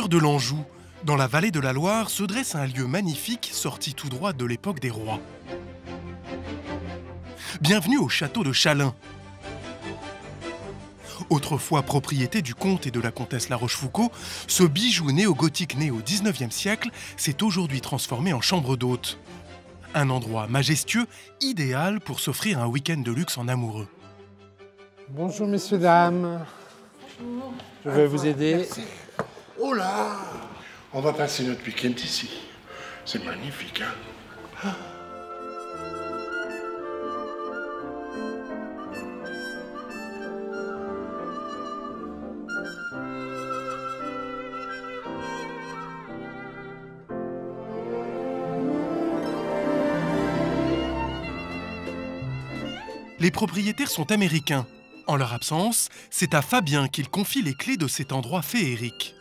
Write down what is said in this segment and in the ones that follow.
cœur de l'Anjou, dans la vallée de la Loire, se dresse un lieu magnifique sorti tout droit de l'époque des rois. Bienvenue au château de Chalain. Autrefois propriété du comte et de la comtesse La Rochefoucauld, ce bijou néo-gothique né au XIXe siècle s'est aujourd'hui transformé en chambre d'hôte. Un endroit majestueux, idéal pour s'offrir un week-end de luxe en amoureux. Bonjour messieurs, dames. Bonjour. Je vais vous aider. Merci. Oh là! On va passer notre week-end ici. C'est magnifique, hein? Les propriétaires sont américains. En leur absence, c'est à Fabien qu'ils confient les clés de cet endroit féerique.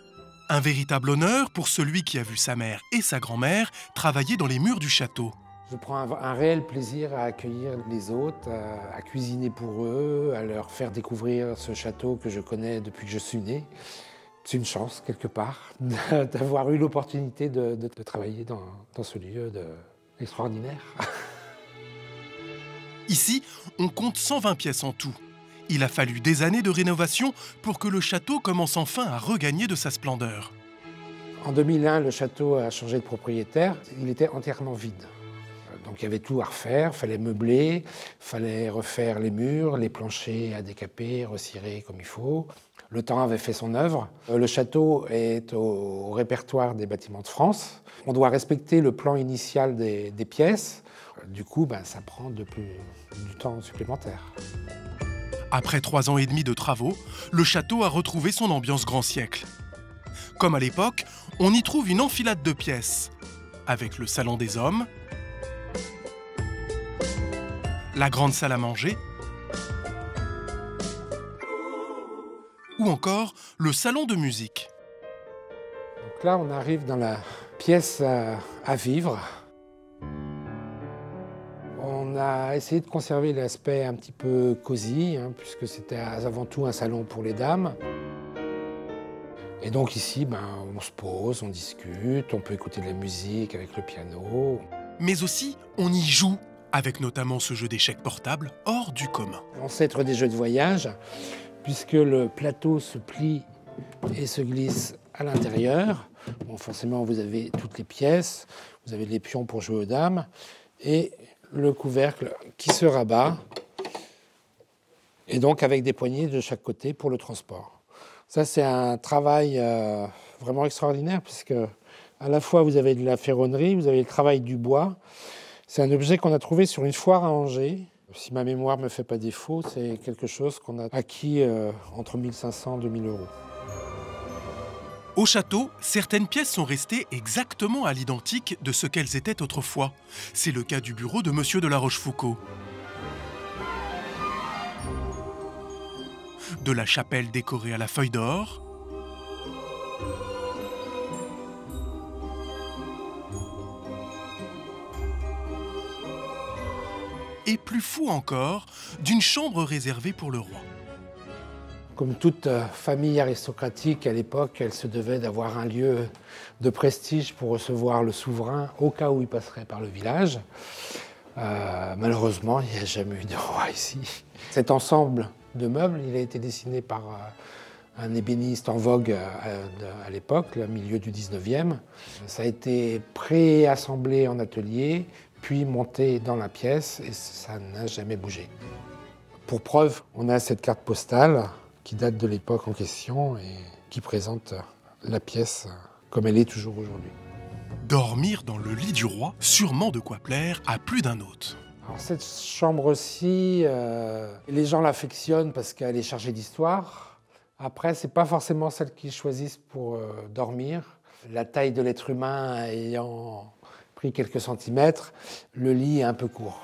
Un véritable honneur pour celui qui a vu sa mère et sa grand-mère travailler dans les murs du château. Je prends un réel plaisir à accueillir les hôtes, à cuisiner pour eux, à leur faire découvrir ce château que je connais depuis que je suis né. C'est une chance, quelque part, d'avoir eu l'opportunité de travailler dans ce lieu extraordinaire. Ici, on compte 120 pièces en tout. Il a fallu des années de rénovation pour que le château commence enfin à regagner de sa splendeur. En 2001, le château a changé de propriétaire. Il était entièrement vide. Donc il y avait tout à refaire, il fallait meubler, il fallait refaire les murs, les planchers à décaper, recirer comme il faut. Le temps avait fait son œuvre. Le château est au répertoire des bâtiments de France. On doit respecter le plan initial des pièces. Du coup, ça prend du temps supplémentaire. Après 3 ans et demi de travaux, le château a retrouvé son ambiance grand siècle. Comme à l'époque, on y trouve une enfilade de pièces, avec le salon des hommes, la grande salle à manger, ou encore le salon de musique. Donc là, on arrive dans la pièce à vivre. On a essayé de conserver l'aspect un petit peu cosy, puisque c'était avant tout un salon pour les dames. Et donc ici, on se pose, on discute, on peut écouter de la musique avec le piano. Mais aussi, on y joue, avec notamment ce jeu d'échecs portable hors du commun. Ancêtre des jeux de voyage, puisque le plateau se plie et se glisse à l'intérieur. Bon, forcément, vous avez toutes les pièces, vous avez les pions pour jouer aux dames, et le couvercle qui se rabat, et donc avec des poignées de chaque côté pour le transport. Ça, c'est un travail vraiment extraordinaire, puisque à la fois vous avez de la ferronnerie, vous avez le travail du bois. C'est un objet qu'on a trouvé sur une foire à Angers. Si ma mémoire ne me fait pas défaut, c'est quelque chose qu'on a acquis entre 1 500 et 2 000 euros. Au château, certaines pièces sont restées exactement à l'identique de ce qu'elles étaient autrefois. C'est le cas du bureau de Monsieur de La Rochefoucauld. De la chapelle décorée à la feuille d'or, et plus fou encore, d'une chambre réservée pour le roi. Comme toute famille aristocratique à l'époque, elle se devait d'avoir un lieu de prestige pour recevoir le souverain au cas où il passerait par le village. Malheureusement, il n'y a jamais eu de roi ici. Cet ensemble de meubles, il a été dessiné par un ébéniste en vogue à l'époque, au milieu du 19e. Ça a été préassemblé en atelier, puis monté dans la pièce, et ça n'a jamais bougé. Pour preuve, on a cette carte postale qui date de l'époque en question et qui présente la pièce comme elle est toujours aujourd'hui. Dormir dans le lit du roi, sûrement de quoi plaire à plus d'un hôte. Alors cette chambre-ci, les gens l'affectionnent parce qu'elle est chargée d'histoire. Après, c'est pas forcément celle qu'ils choisissent pour dormir. La taille de l'être humain ayant pris quelques centimètres, le lit est un peu court.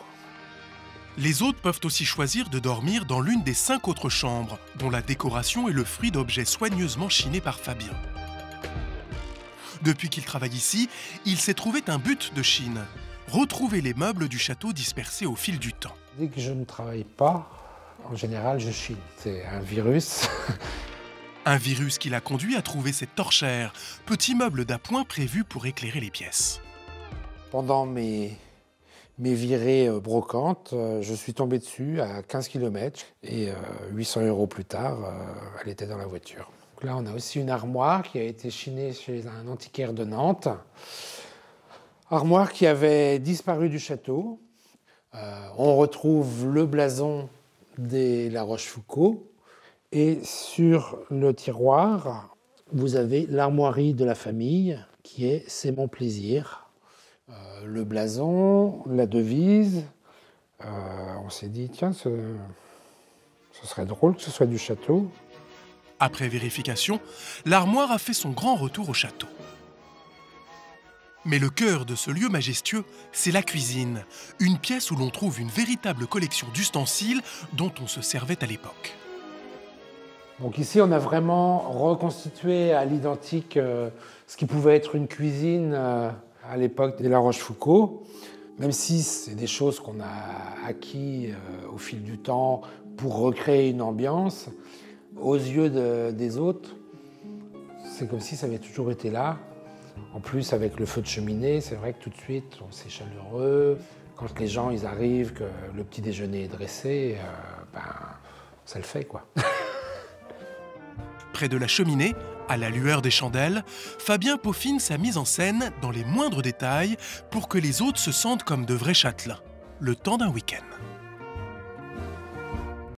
Les hôtes peuvent aussi choisir de dormir dans l'une des 5 autres chambres, dont la décoration est le fruit d'objets soigneusement chinés par Fabien. Depuis qu'il travaille ici, il s'est trouvé un but de Chine, retrouver les meubles du château dispersés au fil du temps. Dès que je ne travaille pas, en général, je chine. C'est un virus. Un virus qui l'a conduit à trouver cette torchère, petit meuble d'appoint prévu pour éclairer les pièces. Pendant mes virées brocantes, je suis tombé dessus à 15 km et 800 € plus tard, elle était dans la voiture. Donc là, on a aussi une armoire qui a été chinée chez un antiquaire de Nantes. Armoire qui avait disparu du château. On retrouve le blason de La Rochefoucauld et sur le tiroir, vous avez l'armoirie de la famille qui est « C'est mon plaisir ». Le blason, la devise, on s'est dit, tiens, ce serait drôle que ce soit du château. Après vérification, l'armoire a fait son grand retour au château. Mais le cœur de ce lieu majestueux, c'est la cuisine, une pièce où l'on trouve une véritable collection d'ustensiles dont on se servait à l'époque. Donc ici, on a vraiment reconstitué à l'identique ce qui pouvait être une cuisine à l'époque de La Rochefoucauld, même si c'est des choses qu'on a acquis au fil du temps pour recréer une ambiance, aux yeux des autres, c'est comme si ça avait toujours été là. En plus, avec le feu de cheminée, c'est vrai que tout de suite, c'est chaleureux. Quand les gens ils arrivent, que le petit déjeuner est dressé, ça le fait, quoi. Près de la cheminée, à la lueur des chandelles, Fabien peaufine sa mise en scène dans les moindres détails pour que les hôtes se sentent comme de vrais châtelains, le temps d'un week-end.